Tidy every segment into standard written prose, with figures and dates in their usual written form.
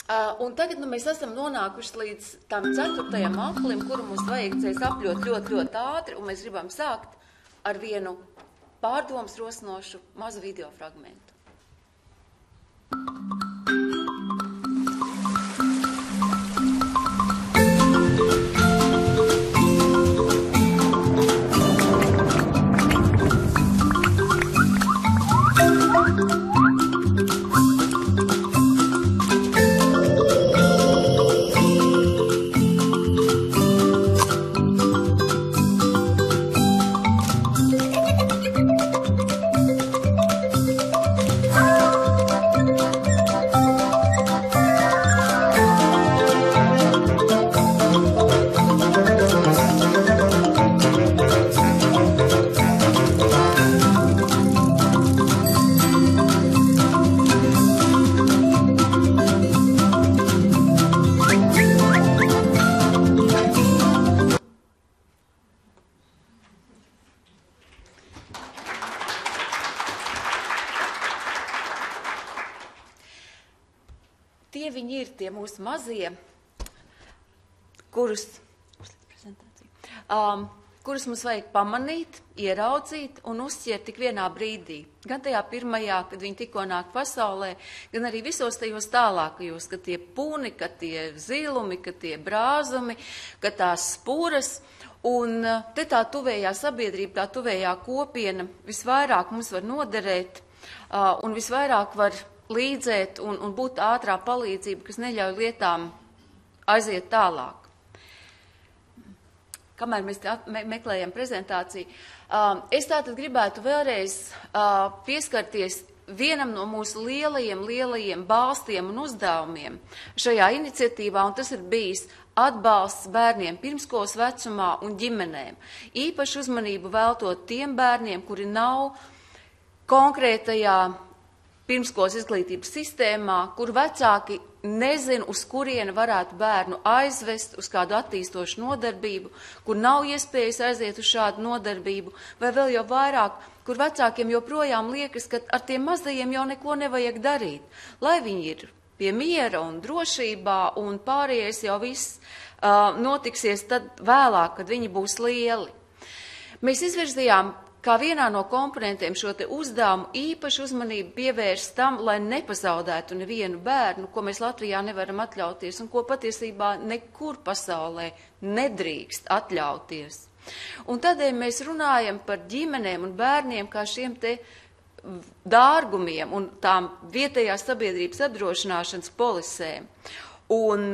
Un tagad mēs esam nonākuši līdz tam 4. aplim, kuru mums vajadzēs apļot ļoti ātri, un mēs gribam sākt ar vienu pārdomas rosinošu mazu video fragmentu. Tie viņi ir tie mūsu mazie, kurus mums vajag pamanīt, ieraudzīt un uzķert tik vienā brīdī. Gan tajā pirmajā, kad viņi tikko nāk pasaulē, gan arī visos tajos tālākajos, kad tie pūni, kad tie zilumi, kad tie brāzumi, kad tās spūras. Un te tā tuvējā sabiedrība, tā tuvējā kopiena visvairāk mums var noderēt un visvairāk var līdzēt un būt ātrā palīdzība, kas neļauj lietām aiziet tālāk. Kamēr mēs meklējam prezentāciju, es tātad gribētu vēlreiz pieskarties vienam no mūsu lielajiem balstiem un uzdevumiem šajā iniciatīvā, un tas ir bijis atbalsts bērniem pirmskolas vecumā un ģimenēm. Īpaši uzmanību veltot tiem bērniem, kuri nav konkrētajā pirmskolas izglītības sistēmā, kur vecāki nezin, uz kurieni varētu bērnu aizvest uz kādu attīstošu nodarbību, kur nav iespējas aiziet uz šādu nodarbību, vai vēl jau vairāk, kur vecākiem joprojām liekas, ka ar tiem mazajiem jau neko nevajag darīt, lai viņi ir pie miera un drošībā, un pārējais jau viss notiksies tad vēlāk, kad viņi būs lieli. Mēs izvirzījām kā vienā no komponentiem šo te uzdevumu īpašu uzmanību pievērst tam, lai nepazaudētu nevienu bērnu, ko mēs Latvijā nevaram atļauties un ko patiesībā nekur pasaulē nedrīkst atļauties. Un tādēļ mēs runājam par ģimenēm un bērniem kā šiem te dārgumiem un tām vietējās sabiedrības apdrošināšanas polisēm. Un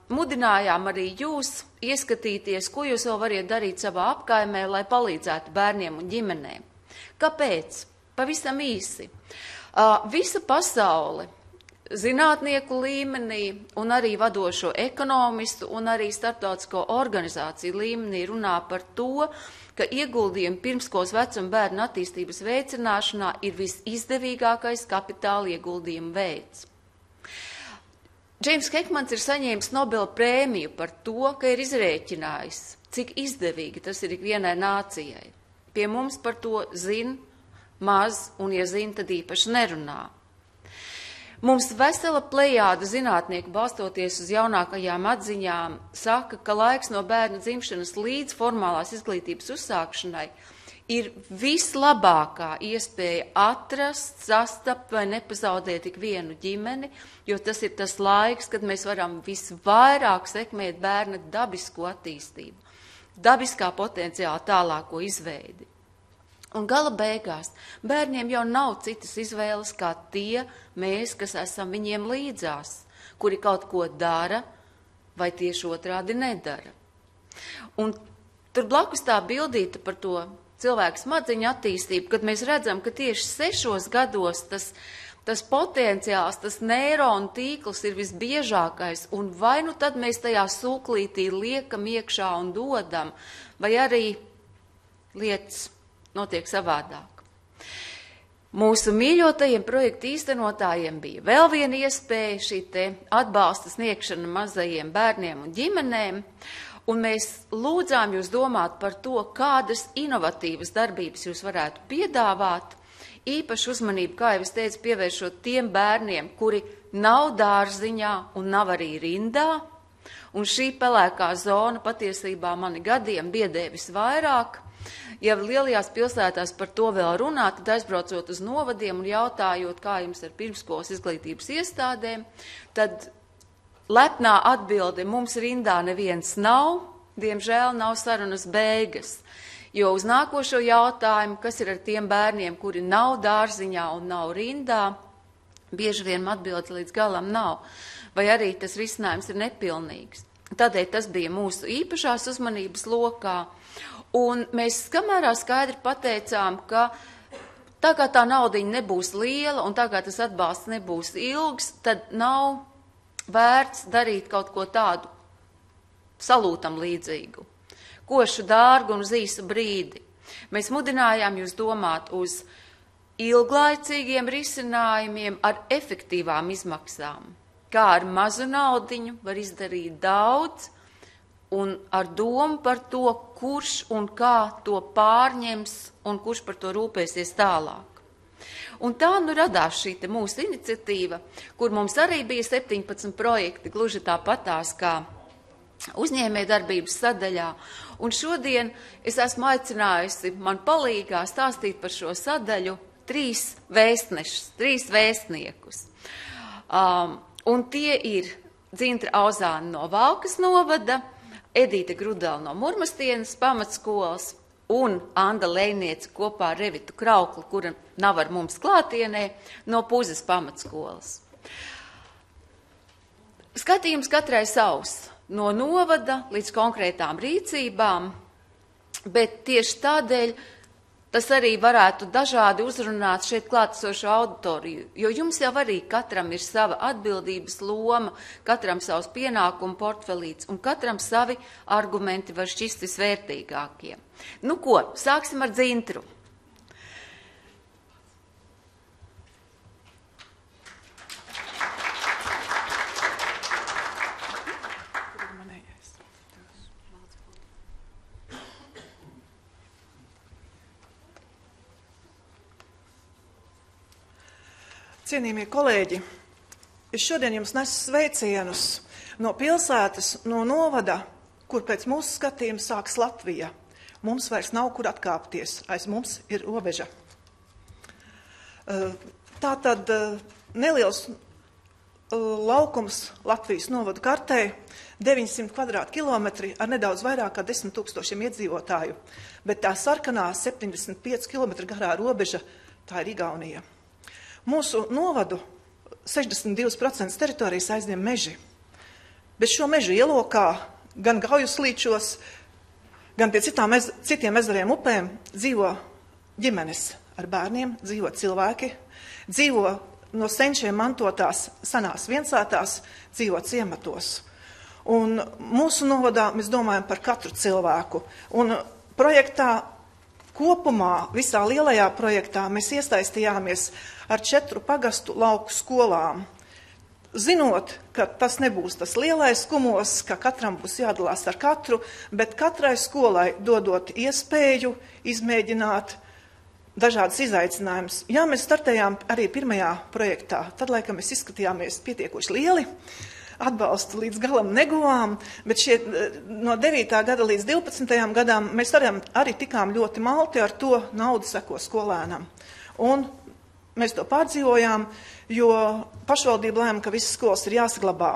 mudinājām arī jūs ieskatīties, ko jūs vēl variet darīt savā apkaimē, lai palīdzētu bērniem un ģimenēm. Kāpēc? Pavisam īsi. Visa pasaule, zinātnieku līmenī un arī vadošo ekonomistu un arī starptautisko organizāciju līmenī runā par to, ka ieguldījumi pirmskolas vecuma bērnu attīstības veicināšanā ir visizdevīgākais kapitāla ieguldījuma veids. Džeims Hekmans ir saņēmis Nobela prēmiju par to, ka ir izrēķinājis, cik izdevīgi tas ir ikvienai nācijai. Pie mums par to zin maz, un ja zin, tad īpaši nerunā. Mums vesela plejāda zinātnieku, balstoties uz jaunākajām atziņām, saka, ka laiks no bērna dzimšanas līdz formālās izglītības uzsākšanai ir vislabākā iespēja atrast, sastapt vai nepazaudēt tik vienu ģimeni, jo tas ir tas laiks, kad mēs varam visvairāk sekmēt bērna dabisko attīstību, dabiskā potenciāla tālāko izveidi. Un gala beigās bērniem jau nav citas izvēles kā tie mēs, kas esam viņiem līdzās, kuri kaut ko dara vai tieši otrādi nedara. Un tur blakus tā bildīta par to cilvēku smadzeņu attīstību, kad mēs redzam, ka tieši 6 gados tas potenciāls, tas neironu tīkls ir visbiežākais, un vai nu tad mēs tajā sūklītī liekam iekšā un dodam, vai arī lietas notiek savādāk. Mūsu mīļotajiem projektu īstenotājiem bija vēl viena iespēja šī te atbalsta sniegšana mazajiem bērniem un ģimenēm, un mēs lūdzām jūs domāt par to, kādas inovatīvas darbības jūs varētu piedāvāt, īpašu uzmanību, kā jau es teicu, pievēršot tiem bērniem, kuri nav dārziņā un nav arī rindā. Un šī pelēkā zona patiesībā mani gadiem biedē visvairāk. Ja lielajās pilsētās par to vēl runā, tad aizbraucot uz novadiem un jautājot, kā jums ar pirmskolas izglītības iestādēm, tad lepnā atbilde mums rindā neviens nav, diemžēl nav sarunas beigas. Jo uz nākošo jautājumu, kas ir ar tiem bērniem, kuri nav dārziņā un nav rindā, bieži vien atbildes līdz galam nav, vai arī tas risinājums ir nepilnīgs. Tādēļ tas bija mūsu īpašās uzmanības lokā, un mēs samērā skaidri pateicām, ka tā kā tā naudiņa nebūs liela un tā kā tas atbalsts nebūs ilgs, tad nav vērts darīt kaut ko tādu salūtam līdzīgu, košu dārgu un uz īsu brīdi. Mēs mudinājām jūs domāt uz ilglaicīgiem risinājumiem ar efektīvām izmaksām. Kā ar mazu naudiņu var izdarīt daudz, un ar domu par to, kurš un kā to pārņems un kurš par to rūpēsies tālāk. Un tā nu radās šī mūsu iniciatīva, kur mums arī bija 17 projekti, gluži tāpatās kā uzņēmējdarbības sadaļā. Un šodien es esmu aicinājusi man palīgā stāstīt par šo sadaļu 3 vēstnešus, 3 vēstniekus. Un tie ir Dzintra Auzāne no Valkas novada, Edīte Grudela no Murmastienes pamatskolas un Anda Lejniece kopā ar Revitu Kraukli, kura nav ar mums klātienē, no Puzes pamatskolas. Skatījums katrai savs, no novada līdz konkrētām rīcībām, bet tieši tādēļ tas arī varētu dažādi uzrunāt šeit klātesošo auditoriju, jo jums jau arī katram ir sava atbildības loma, katram savs pienākumu portfelīts un katram savi argumenti var šķist visvērtīgākie. Nu ko, sāksim ar Dzintru. Cienījamie kolēģi, es šodien jums nesu sveicienus no pilsētas, no novada, kur pēc mūsu skatījuma sāks Latvija. Mums vairs nav kur atkāpties, aiz mums ir robeža. Tātad neliels laukums Latvijas novadu kartē, 900 kvadrātkilometri ar nedaudz vairāk kā 10 000 iedzīvotāju, bet tā sarkanā 75 km garā robeža, tā ir Igaunija. Mūsu novadu 62% teritorijas aizņem meži, bet šo mežu ielokā, gan Gaujuslīčos, gan pie citiem ezeriem upēm dzīvo ģimenes ar bērniem, dzīvo cilvēki, dzīvo no senčiem mantotās senās viensātās, dzīvo ciematos. Un mūsu novadā mēs domājam par katru cilvēku. Un projektā kopumā, visā lielajā projektā, mēs iesaistījāmies ar 4 pagastu lauku skolām. Zinot, ka tas nebūs tas lielais kumos, ka katram būs jādalās ar katru, bet katrai skolai dodot iespēju izmēģināt dažādas izaicinājumus. Jā, mēs startējām arī pirmajā projektā, tad laikam mēs izskatījāmies pietiekoši lieli, atbalstu līdz galam neguvām, bet no 9. gada līdz 12. gadām mēs arī tikām ļoti malti, ar to naudu seko skolēnam. Un mēs to pārdzīvojām, jo pašvaldība lēma, ka visas skolas ir jāsaglabā.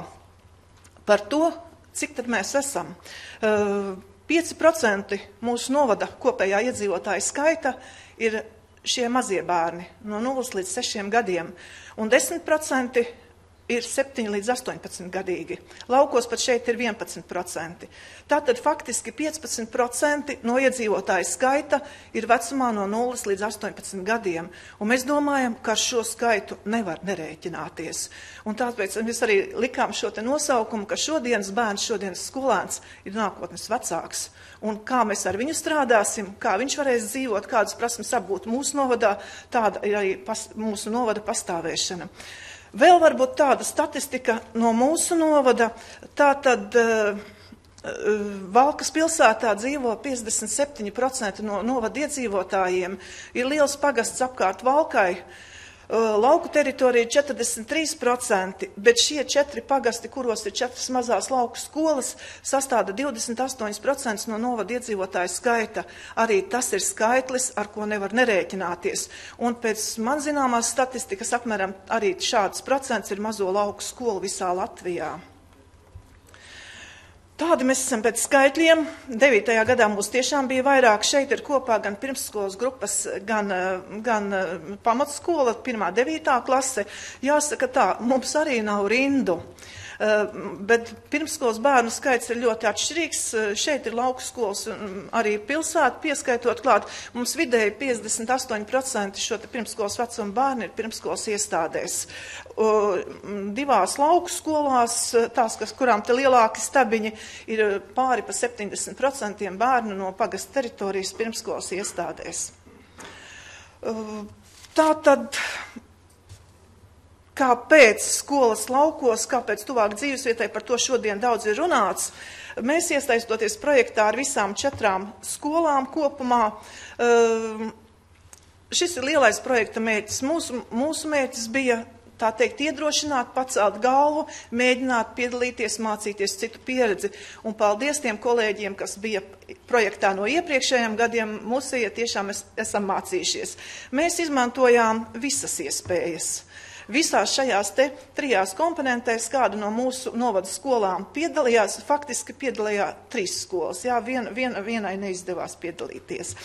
Par to, cik tad mēs esam. 5% mūsu novada kopējā iedzīvotāja skaita ir šie mazie bērni no 0 līdz 6 gadiem, un 10% ir 7 līdz 18 gadīgi. Laukos pat šeit ir 11%. Tātad faktiski 15% no iedzīvotāju skaita ir vecumā no 0 līdz 18 gadiem. Un mēs domājam, ka ar šo skaitu nevar nerēķināties. Un tāpēc mēs arī likām šo te nosaukumu, ka šodienas bērns, šodienas skolēns ir nākotnes vecāks. Un kā mēs ar viņu strādāsim, kā viņš varēs dzīvot, kādas prasmes apgūt mūsu novadā, tāda ir arī mūsu novada pastāvēšana. Vēl varbūt tāda statistika no mūsu novada, tātad Valkas pilsētā dzīvo 57% no novada iedzīvotājiem, ir liels pagasts apkārt Valkai, lauku teritorija 43%, bet šie 4 pagasti, kuros ir 4 mazās lauku skolas, sastāda 28% no novada iedzīvotāju skaita. Arī tas ir skaitlis, ar ko nevar nerēķināties. Un pēc man zināmās statistikas apmēram arī šāds procents ir mazo lauku skolu visā Latvijā. Tādi mēs esam pēc skaitļiem. 9. gadā mums tiešām bija vairāk. Šeit ir kopā gan pirmsskolas grupas, gan pamatskola, 1. 9. klase. Jāsaka tā, mums arī nav rindu. Bet pirmskolas bērnu skaits ir ļoti atšķirīgs. Šeit ir lauku skolas, arī pilsēta pieskaitot klāt. Mums vidēji 58% šo te pirmskolas vecuma bērni ir pirmskolas iestādēs. 2 lauku skolās, tās, kurām te lielāki stabiņi, ir pāri pa 70% bērnu no pagasta teritorijas pirmskolas iestādēs. Tātad, kāpēc skolas laukos, kāpēc tuvāk dzīvesvietai, par to šodien daudz ir runāts. Mēs iesaistoties projektā ar visām 4 skolām kopumā. Šis ir lielais projekta mērķis. Mūsu mērķis bija, tā teikt, iedrošināt, pacelt galvu, mēģināt piedalīties, mācīties citu pieredzi. Un paldies tiem kolēģiem, kas bija projektā no iepriekšējiem gadiem, mūsējie tiešām esam mācījušies. Mēs izmantojām visas iespējas. Visās šajās 3 komponentēs, kādu no mūsu novada skolām piedalījās, faktiski piedalījās 3 skolas. Jā, vienai neizdevās piedalīties.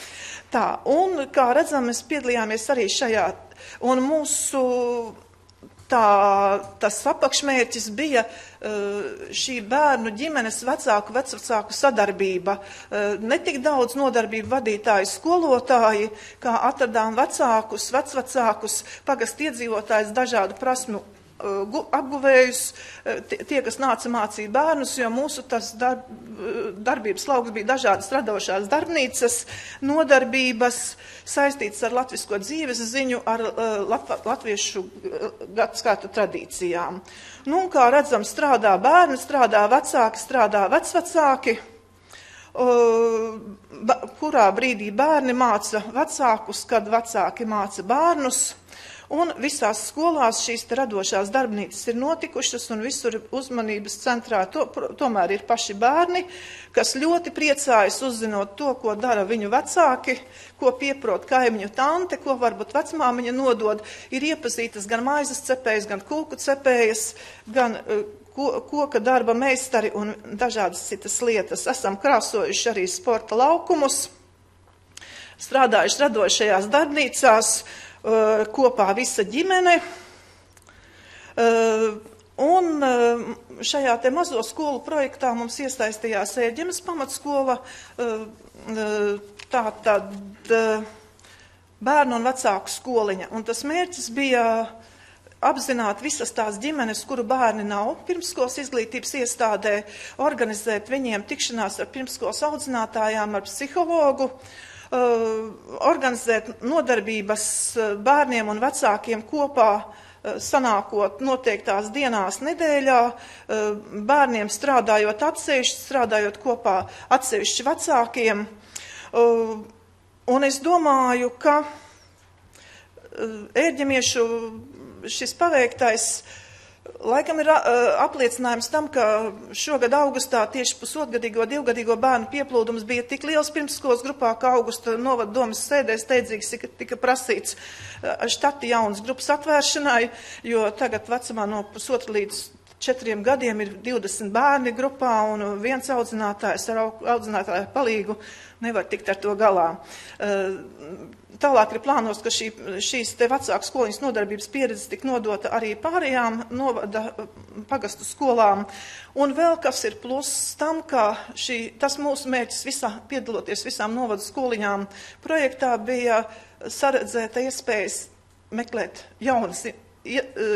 Tā, un kā redzam, mēs piedalījāmies arī šajā, un mūsu tas apakšmērķis bija šī bērnu ģimenes vecāku sadarbība. Ne tik daudz nodarbību vadītāji, skolotāji, kā atradām vecākus, vecvecākus, pagastu iedzīvotājus, dažādu prasmu apguvējus, tie, kas nāca mācīt bērnus, jo mūsu tas darbības lauks bija dažādas radošās darbnīcas, nodarbības, saistītas ar latvisko dzīves ziņu, ar latviešu gadsimtu tradīcijām. Nu, kā redzam, strādā bērni, strādā vecāki, strādā vecvecāki, kurā brīdī bērni māca vecākus, kad vecāki māca bērnus. Un visās skolās šīs radošās darbnīcas ir notikušas, un visur uzmanības centrā tomēr ir paši bērni, kas ļoti priecājas uzzinot to, ko dara viņu vecāki, ko pieprot kaimiņu tante, ko varbūt vecmāmiņa nodod. Ir iepazītas gan maizes cepējas, gan kūku cepējas, gan koka darba meistari un dažādas citas lietas. Esam krāsojuši arī sporta laukumus, strādājuši radošajās darbnīcās, kopā visa ģimene, un šajā te mazo skolu projektā mums iesaistījās Ērģemes pamatskola, tātad bērnu un vecāku skoliņa, un tas mērķis bija apzināt visas tās ģimenes, kuru bērni nav pirmskolas izglītības iestādē, organizēt viņiem tikšanās ar pirmskolas audzinātājām, ar psihologu, organizēt nodarbības bērniem un vecākiem kopā, sanākot noteiktās dienās nedēļā, bērniem strādājot atsevišķi, strādājot kopā atsevišķi vecākiem. Un es domāju, ka ērģemiešu šis paveiktais laikam ir apliecinājums tam, ka šogad augustā tieši pusotgadīgo, 2gadīgo bērnu pieplūdums bija tik liels pirmskolas grupā, ka augusta novada domas sēdē steidzīgi tika prasīts štati jaunas grupas atvēršanai, jo tagad vecumā no 1,5 līdz 4 gadiem ir 20 bērni grupā un viens audzinātājs ar audzinātāju palīgu nevar tikt ar to galā. Tālāk ir plānos, ka šīs te vecāku skoliņas nodarbības pieredze tik nodota arī pārējām novada pagastu skolām. Un vēl kas ir pluss tam, ka tas mūsu mērķis piedaloties visām novada skoliņām projektā bija saredzēta iespējas meklēt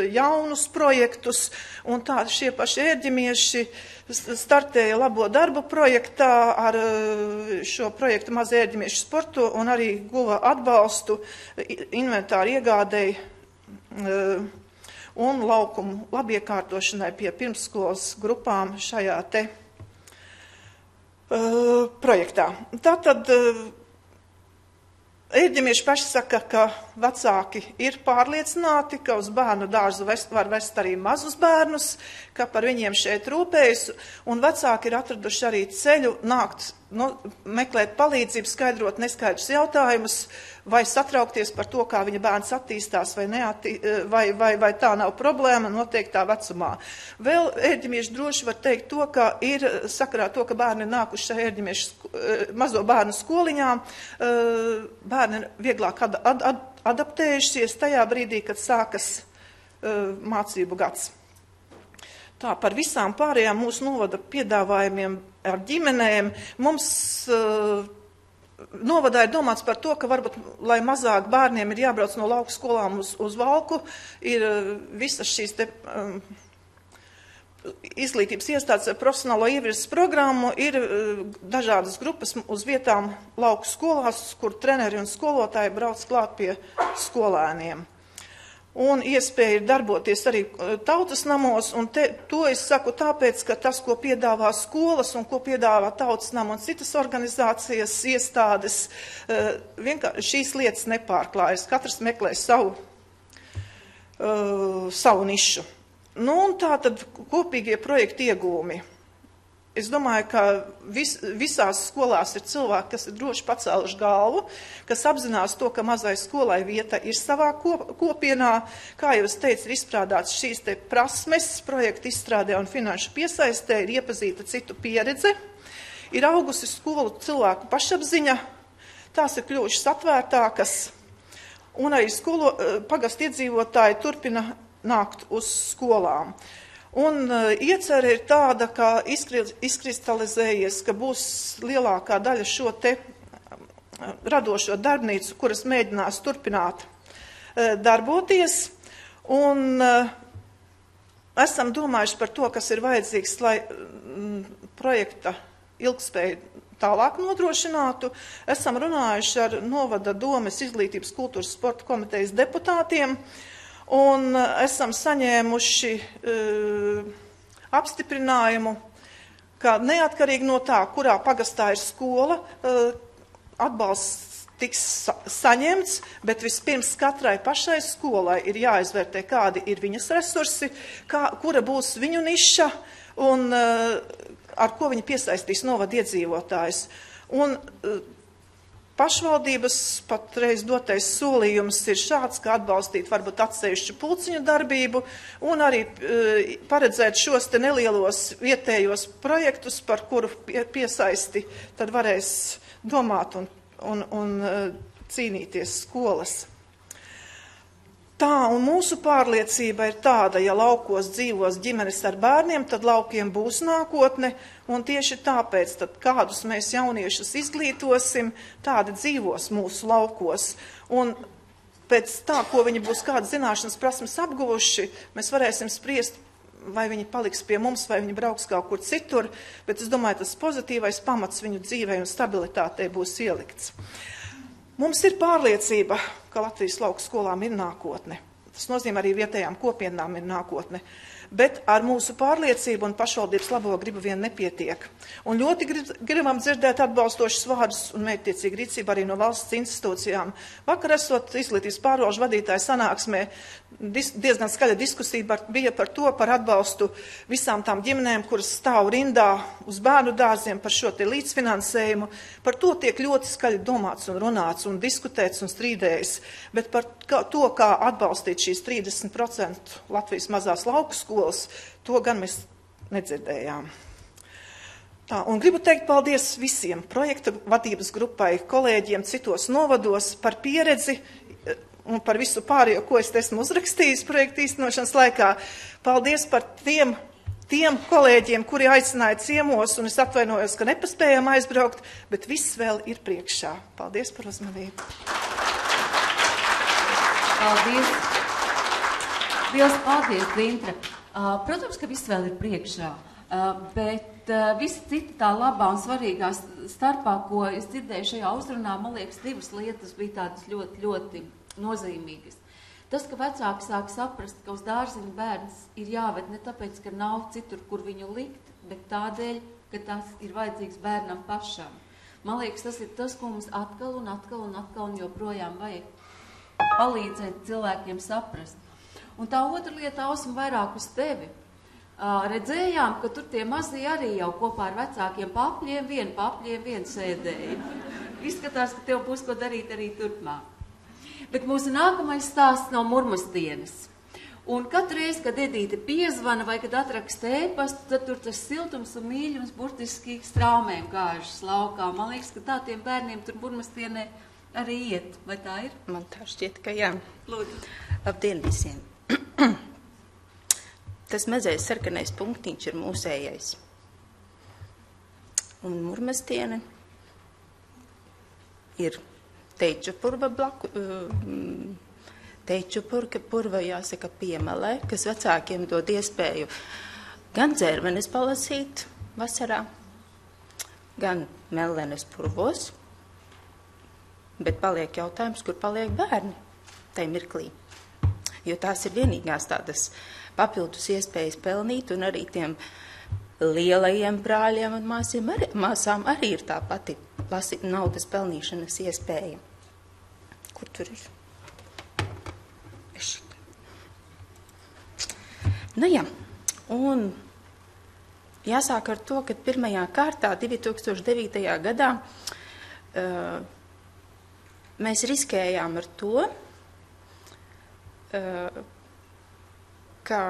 jaunus projektus, un tā šie paši ērģemieši startēja labo darbu projektā ar šo projektu Mazie ērģemiešu sportu un arī guva atbalstu inventāru iegādēji un laukumu labiekārtošanai pie pirmskolas grupām šajā te projektā. Tātad ērģemieši paši saka, ka vecāki ir pārliecināti, ka uz bērnu dārzu var vest arī mazus bērnus, ka par viņiem šeit rūpējas, un vecāki ir atraduši arī ceļu nākt, meklēt palīdzību, skaidrot neskaidrus jautājumus, vai satraukties par to, kā viņa bērns attīstās, vai tā nav problēma noteiktā vecumā. Vēl ērģemieši droši var teikt to, ka ir sakarā to, ka bērni ir nākuši šajā ērģemiešu mazo bērnu skoliņā, bērni ir vieglāk adaptējušies tajā brīdī, kad sākas mācību gads. Tā, par visām pārējām mūsu novada piedāvājumiem ar ģimenēm mums novadā ir domāts par to, ka varbūt, lai mazāk bērniem ir jābrauc no lauku skolām uz Valku, ir visas šīs te izglītības iestādes ar profesionālo ievirzes programmu, ir dažādas grupas uz vietām lauku skolās, kur treneri un skolotāji brauc klāt pie skolēniem. Un iespēja ir darboties arī tautas namos, un to es saku tāpēc, ka tas, ko piedāvā skolas un ko piedāvā tautas nama un citas organizācijas, iestādes, vienkārši šīs lietas nepārklājas. Katrs meklē savu nišu. Nu, un tā tad kopīgie projekti iegūmi. Es domāju, ka visās skolās ir cilvēki, kas ir droši pacēluši galvu, kas apzinās to, ka mazai skolai vieta ir savā kopienā. Kā jau es teicu, ir izstrādāts šīs te prasmes, projektu izstrādē un finanšu piesaistē, ir iepazīta citu pieredze, ir augusi skolu cilvēku pašapziņa, tās ir kļuvušas atvērtākas, un arī pagastu iedzīvotāji turpina nākt uz skolām. Un iecerē ir tāda, ka izkristalizējies, ka būs lielākā daļa šo te radošo darbnīcu, kuras mēģinās turpināt darboties. Un esam domājuši par to, kas ir vajadzīgs, lai projekta ilgspēju tālāk nodrošinātu. Esam runājuši ar novada domes izglītības kultūras sporta komitejas deputātiem, un esam saņēmuši apstiprinājumu, ka neatkarīgi no tā, kurā pagastā ir skola, atbalsts tiks saņemts, bet vispirms katrai pašai skolai ir jāizvērtē, kādi ir viņas resursi, kura būs viņu niša un ar ko viņi piesaistīs novada iedzīvotājus. Un pašvaldības patreiz dotais solījums ir šāds, ka atbalstīt varbūt atsevišķu pulciņu darbību un arī paredzēt šos te nelielos vietējos projektus, par kuru piesaisti tad varēs domāt un cīnīties skolas. Tā, un mūsu pārliecība ir tāda, ja laukos dzīvos ģimenes ar bērniem, tad laukiem būs nākotne, un tieši tāpēc, tad kādus mēs jauniešus izglītosim, tādi dzīvos mūsu laukos. Un pēc tā, ko viņi būs kādas zināšanas prasmes apguvuši, mēs varēsim spriest, vai viņi paliks pie mums, vai viņi brauks kaut kur citur, bet es domāju, tas pozitīvais pamats viņu dzīvei un stabilitātei būs ielikts. Mums ir pārliecība, ka Latvijas lauku skolām ir nākotne. Tas nozīmē arī vietējām kopienām ir nākotne. Bet ar mūsu pārliecību un pašvaldības labo gribu vien nepietiek. Un ļoti gribam dzirdēt atbalstošus vārdus un mērķtiecīgu rīcību arī no valsts institūcijām. Vakar esot izglītības pārvalžu vadītāju sanāksmē, diezgan skaļa diskusija bija par to, par atbalstu visām tām ģimenēm, kuras stāv rindā uz bērnu dārziem par šo te līdzfinansējumu. Par to tiek ļoti skaļi domāts un runāts un diskutēts un strīdējis. Bet par to, kā atbalstīt šīs 30% Latvijas mazās lauku skolas, to gan mēs nedzirdējām. Tā, un gribu teikt paldies visiem projekta vadības grupai, kolēģiem citos novados par pieredzi un par visu pārējo, ko es esmu uzrakstījis projekta īstenošanas laikā. Paldies par tiem kolēģiem, kuri aicināja ciemos, un es atvainojos, ka nepaspējām aizbraukt, bet viss vēl ir priekšā. Paldies par uzmanību. Paldies. Liels paldies, Lintra. Protams, ka viss vēl ir priekšā, bet visi citi tā labā un svarīgā starpā, ko es dzirdēju šajā uzrunā, man liekas, divas lietas bija tādas ļoti, ļoti nozīmīgas. Tas, ka vecāki sāk saprast, ka uz dārziņu bērns ir jāved ne tāpēc, ka nav citur, kur viņu likt, bet tādēļ, ka tas ir vajadzīgs bērnam pašam. Man liekas, tas ir tas, ko mums atkal un joprojām vajag palīdzēt cilvēkiem saprast. Un tā otra lieta, Ausma, vairāk uz tevi. Redzējām, ka tur tie mazie arī jau kopā ar vecākiem papļiem vien sēdēja. Izskatās, ka tev būs ko darīt arī turpmāk. Bet mūsu nākamais stāsts no Murmastienas. Un katru reizi, kad Edīte piezvana vai kad atraksta ēpastu, tad tur tas siltums un mīļums burtiski straumēm gāžas laukā. Man liekas, ka tā tiem bērniem tur Murmastienē arī iet. Vai tā ir? Man tā šķiet, ka jā. Lūdzu. Labdien visiem. Tas mazais sarkanais punktiņš ir mūsējais. Un Murmastiene ir Teičupurva Teičupurva, jāsaka, Piemalē, kas vecākiem dod iespēju gan dzērvenes palasīt vasarā, gan mellenes purvos, bet paliek jautājums, kur paliek bērni tai mirklī. Jo tās ir vienīgās tādas papildus iespējas pelnīt, un arī tiem lielajiem brāļiem un māsām arī ir tā pati naudas pelnīšanas iespēja. Kur tur ir? Nu jā, un jāsāk ar to, ka pirmajā kārtā 2009. gadā mēs riskējām ar to, ka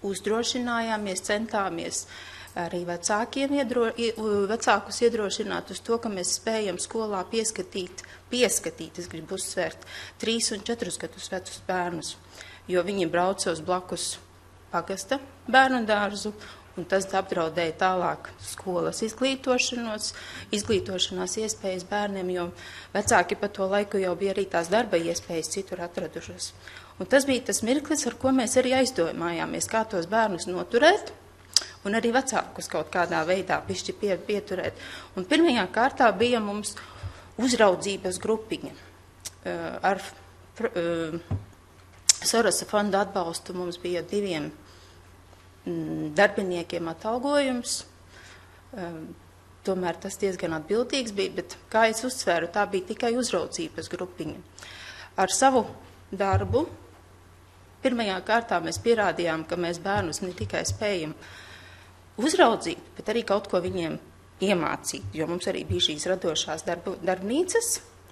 uzdrošinājāmies, centāmies arī vecākus iedrošināt uz to, ka mēs spējam skolā pieskatīt, es gribu uzsvērt, 3 un 4 gadus vecus bērnus, jo viņi brauca uz blakus pagasta bērnu dārzu, un tas apdraudēja tālāk skolas izglītošanās iespējas bērniem, jo vecāki pa to laiku jau bija arī tās darba iespējas citur atradušas. Un tas bija tas mirklis, ar ko mēs arī aizdomājāmies, kā tos bērnus noturēt, un arī vecākus kaut kādā veidā pišķi pieturēt. Un pirmajā kārtā bija mums uzraudzības grupiņa. Ar Sorosa fonda atbalstu mums bija 2 darbiniekiem atalgojums. Tomēr tas diezgan atbildīgs bija, bet, kā es uzsvēru, tā bija tikai uzraudzības grupiņa. Ar savu darbu pirmajā kārtā mēs pierādījām, ka mēs bērnus ne tikai spējam uzraudzīt, bet arī kaut ko viņiem iemācīt, jo mums arī bija šīs radošās darbnīcas,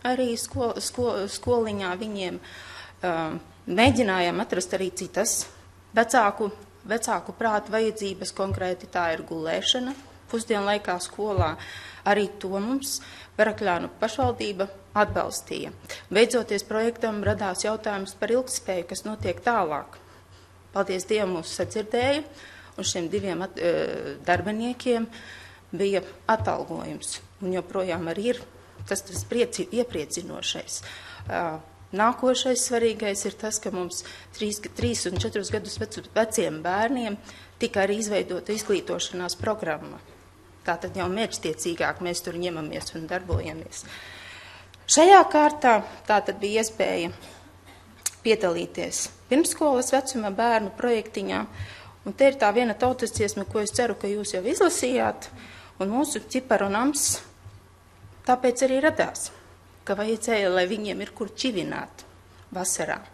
arī skoliņā viņiem mēģinājām atrast arī citas vecāku prātu vajadzības, konkrēti tā ir gulēšana pusdienlaikā skolā. Arī to mums Verakļānu pašvaldība atbalstīja. Beidzoties projektam radās jautājums par ilgtspēju, kas notiek tālāk. Paldies Dievam, mūs sadzirdēja, un šiem 2 darbiniekiem bija atalgojums. Un joprojām arī ir tas iepriecinošais. Nākošais svarīgais ir tas, ka mums 3 un 4 gadus veciem bērniem tika arī izveidota izglītošanās programma. Tātad jau mērķtiecīgāk mēs tur ņemamies un darbojamies. Šajā kārtā tātad bija iespēja piedalīties pirmskolas vecuma bērnu projektiņā. Un te ir tā viena tautas dziesma, ko es ceru, ka jūs jau izlasījāt. Un mūsu ķiparu nams tāpēc arī radās, ka vajadzēja, lai viņiem ir kur čivināt vasarā.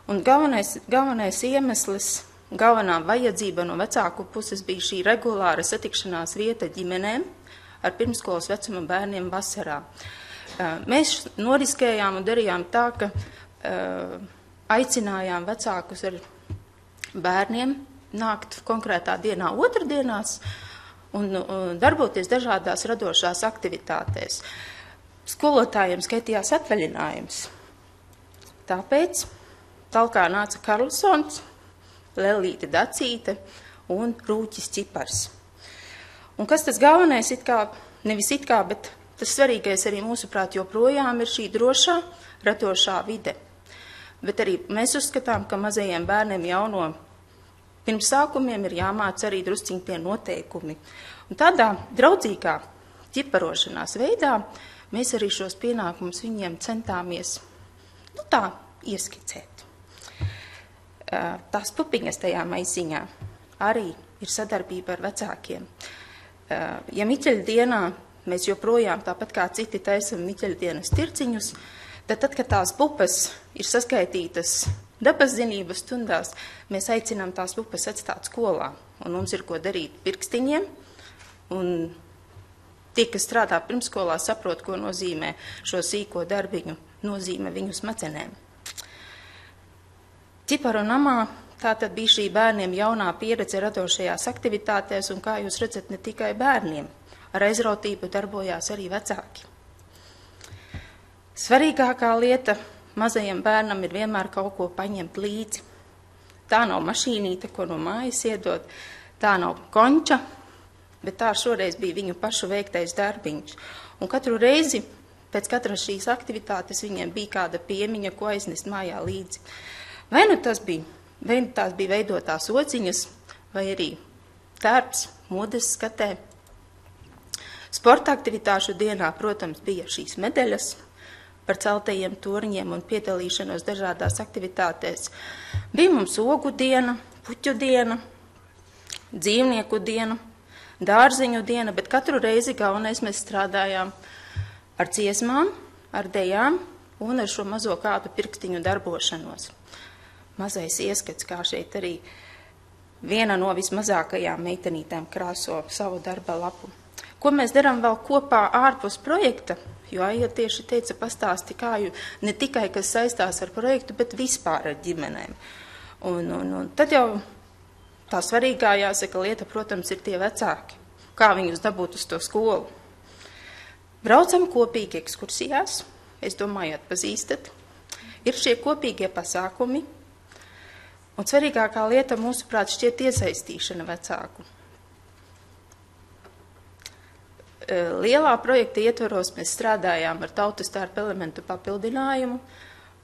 Un galvenais iemesls, galvenā vajadzība no vecāku puses bija šī regulāra satikšanās vieta ģimenēm ar pirmskolas vecuma bērniem vasarā. Mēs noriskējām un darījām tā, ka aicinājām vecākus ar bērniem nākt konkrētā dienā otrdienās un darboties dažādās radošās aktivitātēs. Skolotājiem skaitījās atvaļinājums. Tāpēc talkā nāca Karlsons, Lelīte Dacīte un Rūķis Ķipars. Un kas tas galvenais, bet tas svarīgais arī mūsuprāt joprojām ir šī drošā, radošā vide. Bet arī mēs uzskatām, ka mazajiem bērniem jau no pirmsākumiem ir jāmāc arī drusciņi tie noteikumi. Un tādā draudzīgā ķiparošanās veidā mēs arī šos pienākumus viņiem centāmies tā ieskicēt. Tās pupiņas tajā maisiņā arī ir sadarbība ar vecākiem. Ja Miķeļdienā mēs joprojām, tāpat kā citi, taisam Miķeļdienas tirciņus, tad, kad tās pupas ir saskaitītas dabas zinības stundās, mēs aicinām tās pupas atstāt skolā. Un mums ir ko darīt pirkstiņiem. Un tie, kas strādā pirmskolā, saprot, ko nozīmē šo sīko darbiņu, nozīmē viņu smadzenēm. Ķiparu namā tātad bija šī bērniem jaunā pieredze radošajās aktivitātēs, un kā jūs redzat, ne tikai bērniem, ar aizrautību darbojās arī vecāki. Svarīgākā lieta mazajam bērnam ir vienmēr kaut ko paņemt līdzi. Tā nav mašīnīte, ko no mājas iedot, tā nav konča, bet tā šoreiz bija viņu pašu veiktais darbiņš. Un katru reizi pēc katras šīs aktivitātes viņiem bija kāda piemiņa, ko aiznest mājā līdzi. Vai nu tās bija veidotās ociņas, vai arī tērps, modes skatē. Sporta aktivitāšu dienā, protams, bija šīs medaļas par celtajiem torņiem un piedalīšanos dažādās aktivitātēs. Bija mums ogu diena, puķu diena, dzīvnieku diena, dārziņu diena, bet katru reizi galvenais mēs strādājām ar dziesmām, ar dejām un ar šo mazo kādu pirkstiņu darbošanos. Mazais ieskats, kā šeit arī viena no vismazākajām meitenītēm krāso savu darba lapu. Ko mēs darām vēl kopā ārpus projekta? Jo Aija tieši teica, pastāsti, kā ne tikai, kas saistās ar projektu, bet vispār ar ģimenēm. Un tad jau tā svarīgā jāsaka lieta, protams, ir tie vecāki. Kā viņus dabūt uz to skolu? Braucam kopīgi ekskursijās, es domāju, atpazīstat. Ir šie kopīgie pasākumi, un svarīgākā lieta, mūsuprāt, šķiet iesaistīšana vecāku. Lielā projekta ietvaros mēs strādājām ar tautas tērpa elementu papildinājumu,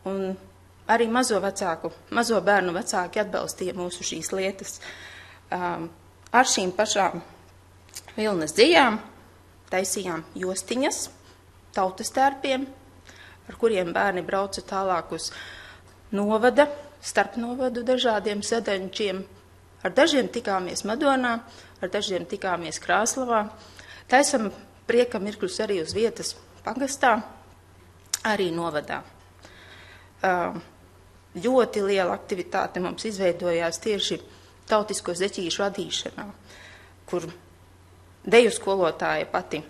un arī mazo bērnu vecāki atbalstīja mūsu šīs lietas. Ar šīm pašām vilnas dzijām taisījām jostiņas tautas tērpiem, ar kuriem bērni brauca tālāk uz novada, starpnovadu dažādiem sadaļņiem. Ar dažiem tikāmies Madonā, ar dažiem tikāmies Krāslavā. Taisam prieka mirkļus arī uz vietas pagastā, arī novadā. Ļoti liela aktivitāte mums izveidojās tieši tautisko zeķīšu vadīšanā, kur deju skolotāja pati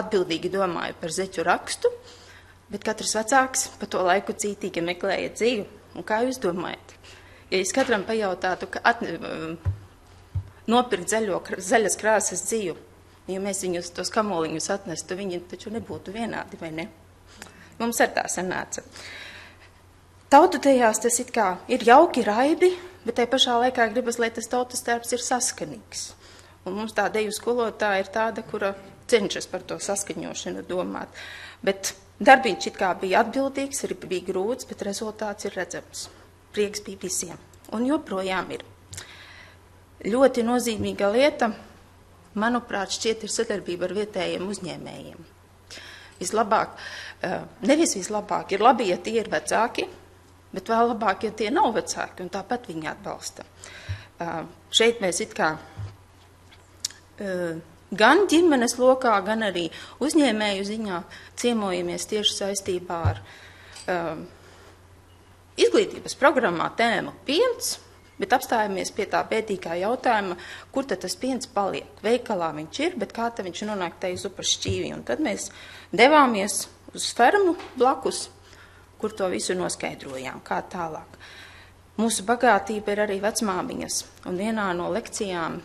atbildīgi domāja par zeķu rakstu, bet katrs vecāks pa to laiku cītīgi meklēja dzīvu. Un kā jūs domājat? Ja es katram pajautātu, nopirkt zaļas krāsas dzīvu, ja mēs viņus tos kamoliņus atnestu, viņi taču nebūtu vienādi, vai ne? Mums ar tā sanāca. Taututējās tas it kā ir jauki raibi, bet tai pašā laikā gribas, lai tas tautas tērps ir saskanīgs. Un mums tā deju skolotāja ir tāda, kura cenšas par to saskaņošanu domāt. Bet darbiņš it kā bija atbildīgs, arī bija grūts, bet rezultāts ir redzams. Prieks bija visiem. Un joprojām ir. Ļoti nozīmīga lieta, manuprāt, šķiet ir sadarbība ar vietējiem uzņēmējiem. Nevis vislabāk, ir labi, ja tie ir vecāki, bet vēl labāk, ja tie nav vecāki, un tāpat viņi atbalsta. Šeit mēs it kā gan ģimenes lokā, gan arī uzņēmēju ziņā ciemojamies tieši saistībā ar izglītības programmā tēmu piens, bet apstājamies pie tā pētīgā jautājuma, kur tad tas piens paliek. Veikalā viņš ir, bet kā tad viņš nonāk tai uz upas šķīvi. Un tad mēs devāmies uz fermu blakus, kur to visu noskaidrojām, kā tālāk. Mūsu bagātība ir arī vecmāmiņas, un vienā no lekcijām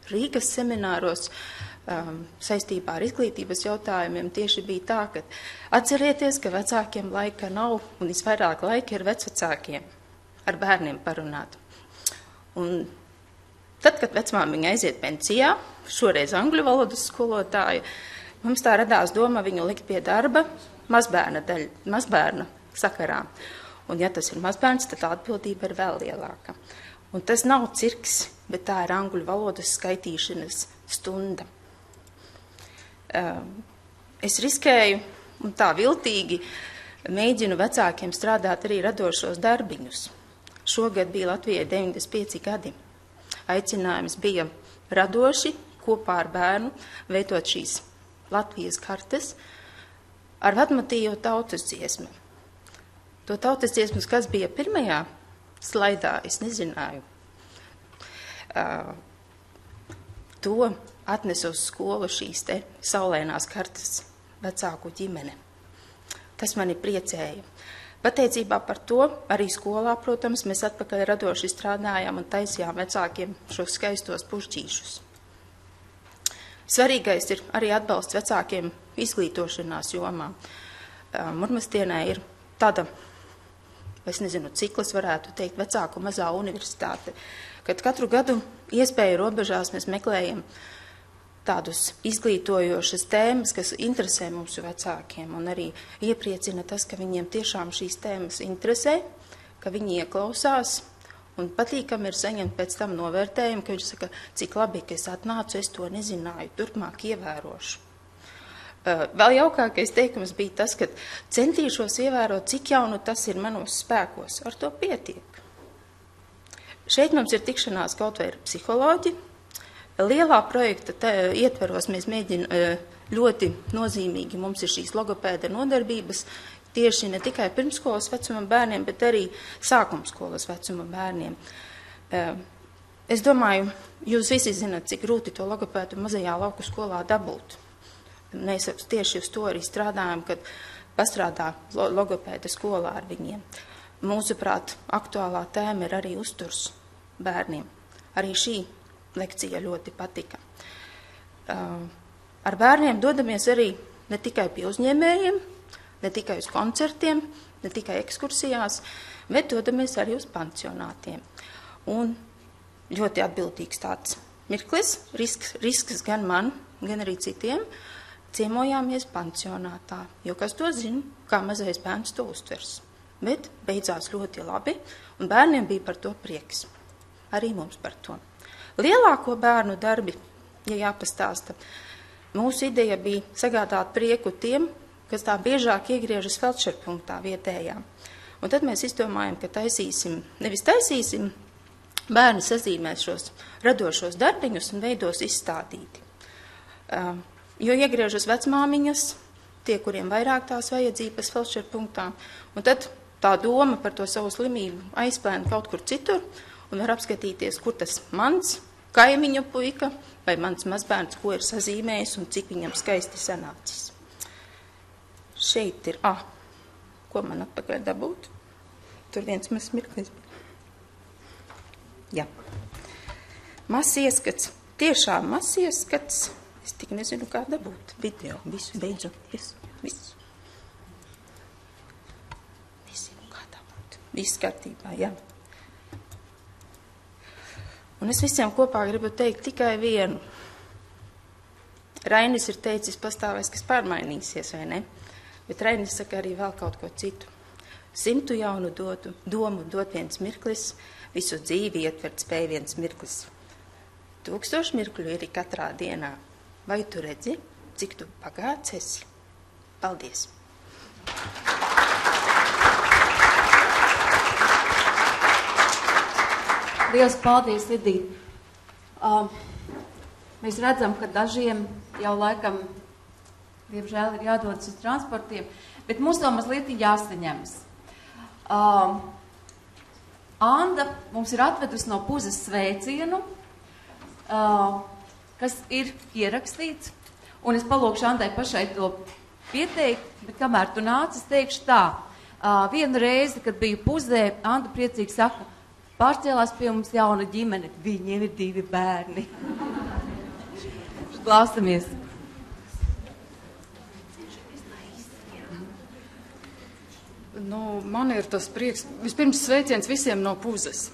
Rīgas semināros saistībā ar izglītības jautājumiem tieši bija tā, ka atcerieties, ka vecākiem laika nav, un visvairāk laika ir vecvecākiem ar bērniem parunāt. Un tad, kad vecmāmiņa aiziet pensijā, šoreiz angļu valodas skolotāja, mums tā radās doma viņu likt pie darba mazbērna sakarā. Un ja tas ir mazbērns, tad tā atbildība ir vēl lielāka. Un tas nav cirks, bet tā ir angļu valodas skaitīšanas stunda. Es riskēju un tā viltīgi mēģinu vecākiem strādāt arī radošos darbiņus. Šogad bija Latvijai 95 gadi. Aicinājums bija radoši kopā ar bērnu veidot šīs Latvijas kartes ar vadmotīvu tautas dziesmu. To tautas dziesmu, kas bija pirmajā slaidā, es nezināju. To atnesa uz skolu šīs te saulēnās kartes vecāku ģimene. Tas mani priecēja. Pateicībā par to arī skolā, protams, mēs atpakaļ radoši strādājām un taisījām vecākiem šos skaistos pušķīšus. Svarīgais ir arī atbalsts vecākiem izglītošanās jomā. Murmastienē ir tāda, es nezinu, cikls varētu teikt, vecāku mazā universitāte, kad katru gadu iespēju robežās mēs meklējam tādus izglītojošas tēmas, kas interesē mūsu vecākiem, un arī iepriecina tas, ka viņiem tiešām šīs tēmas interesē, ka viņi ieklausās, un patīkami ir saņemt pēc tam novērtējumu, ka viņš saka, cik labi, ka es atnācu, es to nezināju, turpmāk ievērošu. Vēl jaukākais teikums bija tas, ka centīšos ievērot, cik jau nu tas ir manos spēkos, ar to pietiek. Šeit mums ir tikšanās kaut vai ar psiholoģi. Lielā projekta ietveros mēs mēģinām ļoti nozīmīgi, mums ir šīs logopēda nodarbības, tieši ne tikai pirmskolas vecuma bērniem, bet arī sākumskolas vecuma bērniem. Es domāju, jūs visi zināt, cik grūti to logopētu mazajā lauku skolā dabūt. Mēs tieši uz to arī strādājam, kad pastrādā logopēda skolā ar viņiem. Mūsuprāt, aktuālā tēma ir arī uzturs bērniem. Arī šī lekcija ļoti patika. Ar bērniem dodamies arī ne tikai pie uzņēmējiem, ne tikai uz koncertiem, ne tikai ekskursijās, bet dodamies arī uz pansionātiem. Un ļoti atbildīgs tāds mirklis, risks gan man, gan arī citiem, ciemojāmies pansionātā, jo kas to zina, kā mazais bērns to uztvers. Bet beidzās ļoti labi, un bērniem bija par to prieks. Arī mums par to. Lielāko bērnu darbi, ja jāpastāsta, mūsu ideja bija sagādāt prieku tiem, kas tā biežāk iegriežas feldšerpunktā vietējā. Un tad mēs izdomājam, ka nevis taisīsim, bērni sazīmēs šos radošos darbiņus un veidos izstādīti. Jo iegriežas vecmāmiņas, tie, kuriem vairāk tās vajadzības feldšerpunktā, un tad tā doma par to savu slimību aizplēna kaut kur citur, un var apskatīties, kur tas mans kaimiņu puika vai mans mazbērns, ko ir sazīmējis un cik viņam skaisti sanācis. Šeit ir, ko man atpakaļ dabūt? Tur viens mazs mirklis. Jā. Mazs ieskats, tiešām mazs ieskats. Es tik nezinu, kā dabūt. Video, visu beidzu. Visu. Nezinu, kā dabūt. Viss kārtībā, jā. Un es visiem kopā gribu teikt tikai vienu. Rainis ir teicis, pastāvēs, kas pārmainīsies, vai ne? Bet Rainis saka arī vēl kaut ko citu. 100 jaunu domu dot viens mirklis, visu dzīvi ietvert spēj viens mirklis. 1000 mirkļu ir katrā dienā. Vai tu redzi, cik tu pagāts esi? Paldies! Liels paldies, Lidija. Mēs redzam, ka dažiem jau laikam, diemžēl, ir jādodas uz transportiem, bet mums to mazliet jāsaņems. Anda mums ir atvedusi no Puzas sveicienu, kas ir ierakstīts, un es palūkšu Andai pašai to pieteikt, bet kamēr tu nāc, es teikšu tā. Vienu reizi, kad biju Puzē, Anda priecīgi saka, pārcēlās pie mums jauna ģimene, viņiem ir 2 bērni. Klausamies. Man ir tas prieks, vispirms sveiciens visiem no Puzes.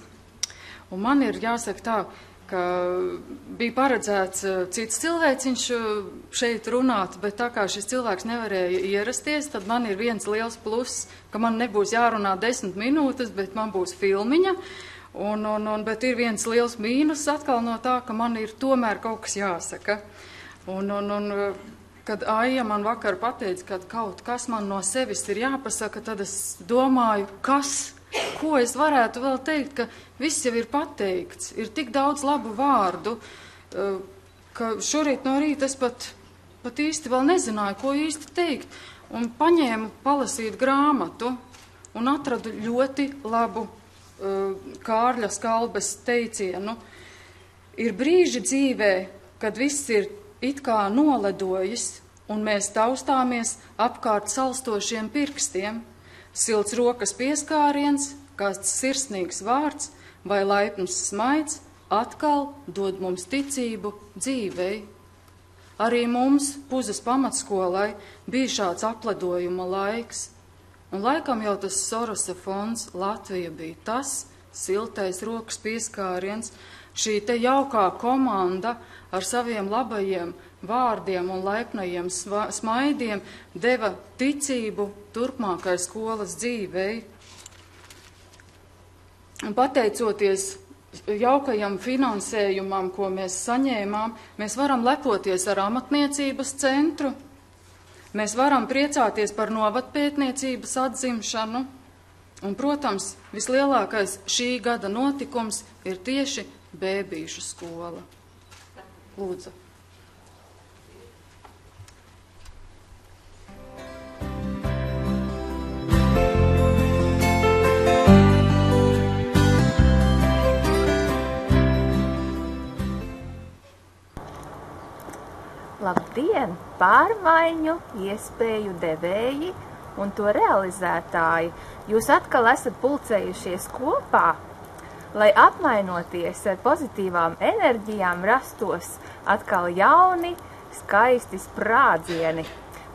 Un man ir jāsaka tā, ka bija paredzēts cits cilvēciņš šeit runāt, bet tā kā šis cilvēks nevarēja ierasties, tad man ir viens liels pluss, ka man nebūs jārunā 10 minūtes, bet man būs filmiņa. Bet ir viens liels mīnus atkal no tā, ka man ir tomēr kaut kas jāsaka. Kad Aija man vakar pateica, ka kaut kas man no sevis ir jāpasaka, tad es domāju, kas Ko es varētu vēl teikt, ka viss jau ir pateikts, ir tik daudz labu vārdu, ka šorīt no rīta es pat īsti vēl nezināju, ko īsti teikt, un paņēmu palasīt grāmatu un atradu ļoti labu Kārļa Skalbes teicienu. Ir brīži dzīvē, kad viss ir it kā noledojis, un mēs taustāmies apkārt salstošiem pirkstiem, silts rokas pieskāriens, kāds sirsnīgs vārds vai laipns smaids atkal dod mums ticību dzīvei. Arī mums, Puzas pamatskolai, bija šāds apledojuma laiks, un laikam jau tas Sorosa fonds Latvija bija tas siltais rokas pieskāriens, šī te jaukā komanda ar saviem labajiem vārdiem un laipnajiem smaidiem deva ticību turpmākai skolas dzīvei. Un pateicoties jaukajam finansējumam, ko mēs saņēmām, mēs varam lepoties ar amatniecības centru, mēs varam priecāties par novadpētniecības atzimšanu, un, protams, vislielākais šī gada notikums ir tieši bēbīšu skola. Lūdzu. Labdien, pārmaiņu, iespēju devēji un to realizētāji! Jūs atkal esat pulcējušies kopā, lai apmainoties ar pozitīvām enerģijām rastos atkal jauni, skaisti sprādzieni,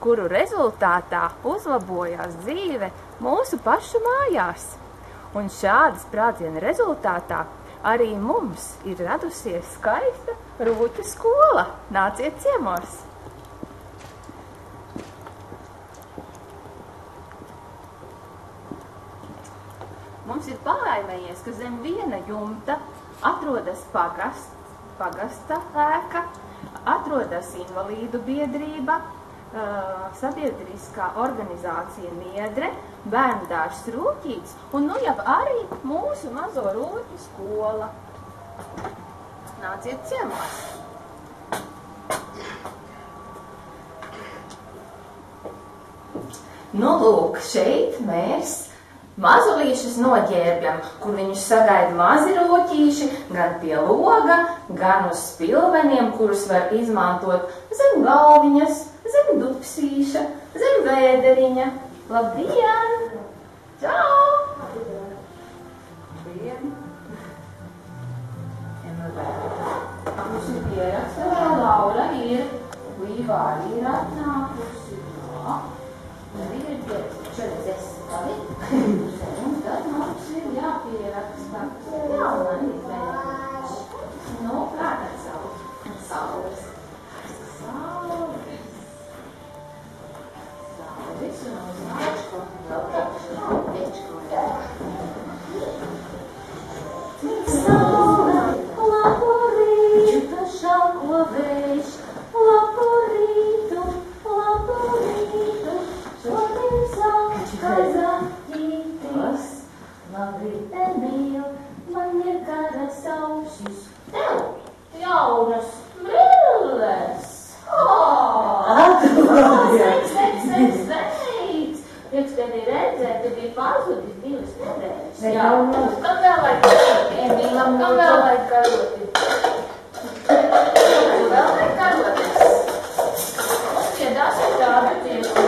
kuru rezultātā uzlabojās dzīve mūsu pašu mājās. Un šāda sprādziena rezultātā arī mums ir radusies skaista Rūķa skola. Nāciet ciemos! Mums ir palaimējies, ka zem viena jumta atrodas pagasta ēka, atrodas invalīdu biedrība, sabiedriskā organizācija Niedre, bērndārs Rūķīts un nu jau arī mūsu mazo Rūķu skola. Nāciet ciemos! Nu, lūk, šeit mēs mazulīšus noģērbjam, kur viņus sagaida mazi rūķīši, gan pie loga, gan uz spilveniem, kurus var izmantot zem galviņas, zem dupsīša, zem vēderiņa. Labdien! Čau! Labdien! Mums ir pieraksta, Laura ir, Līva arī ir atnākusi. Jā. Arī ir pieraksta, šeit es arī. Un tad mums ir jāpieraksta. Jā, un arī vēderiņš. Nu, kā tad saules? Saules. Saules un uz nāčko. Nāčko, jā. Saule, laborītu, šalko vējš, laborītu, šodien sāka zaķītis. Labrīt, Emīl, man ir garas ausis. Tev jaunas brilles. Sveiks. Prieks tevi redzēt, te bija pazudis 2 nedēļas. Jā, kam vēl vajag karoti? Emīlam, kam vēl vajag karoti? Vēl vajag karotes. Piedāsim tādu dziesmu.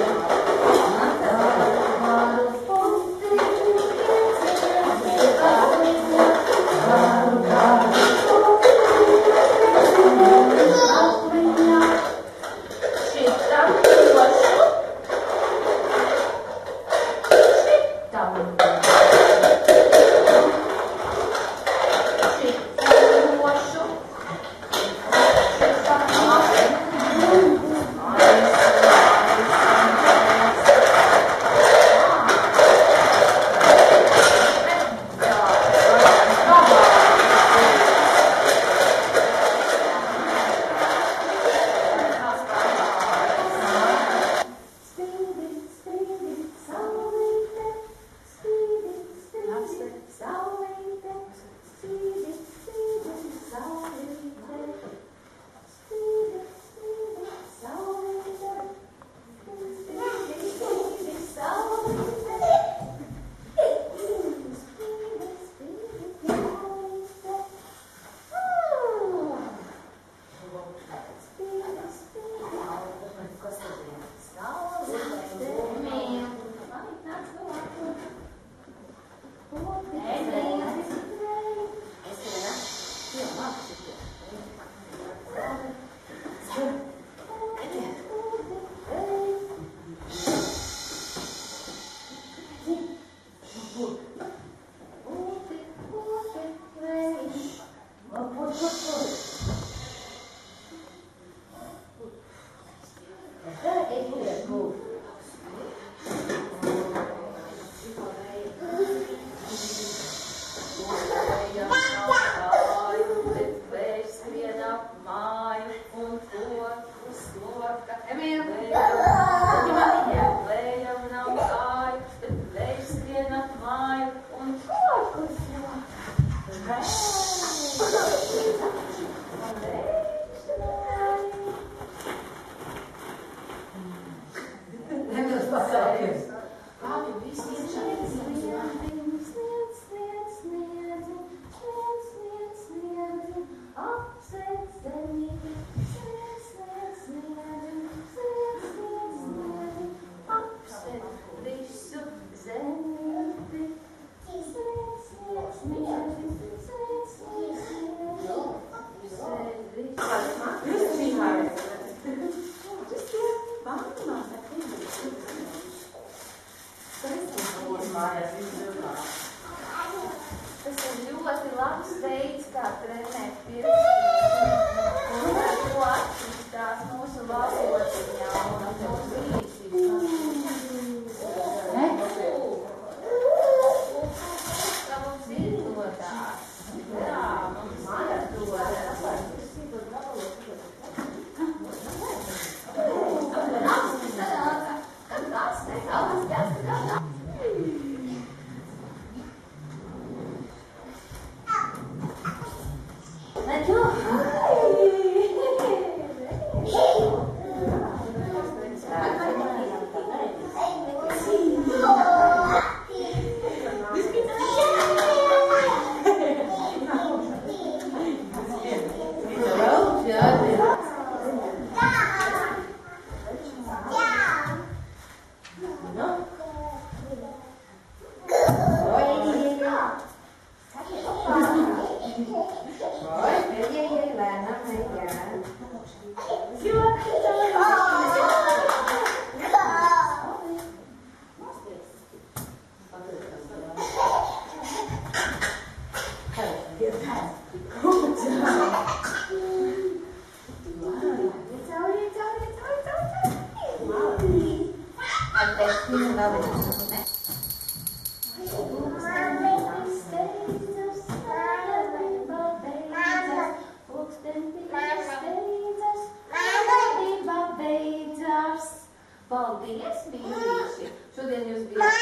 Paldies, mīļīši! Šodien jūs bijāt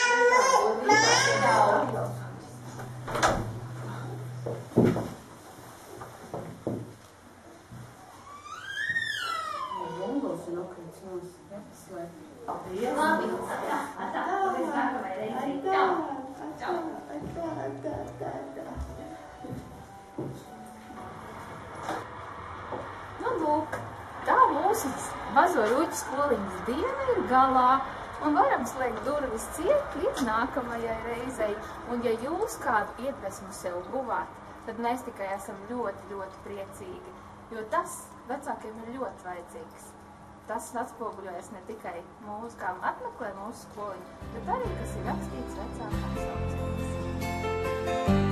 daudz. Bungus un okrits mums slēp. Paldies! Labi, atā, līdz nākamai reizi. Čau! Nu, lūk, tā mūsu Mazo Rūķu skoliņas diena ir galā, un varam slēgt durvis ciet līdz nākamajai reizei. Un ja jūs kādu iedvesmu sev guvāt, tad mēs tikai esam ļoti, ļoti priecīgi, jo tas vecākiem ir ļoti vajadzīgs. Tas atspoguļojas ne tikai mūsu, kā apmeklē mūsu skoliņu, bet arī, kas ir rakstīts vecākām saucības.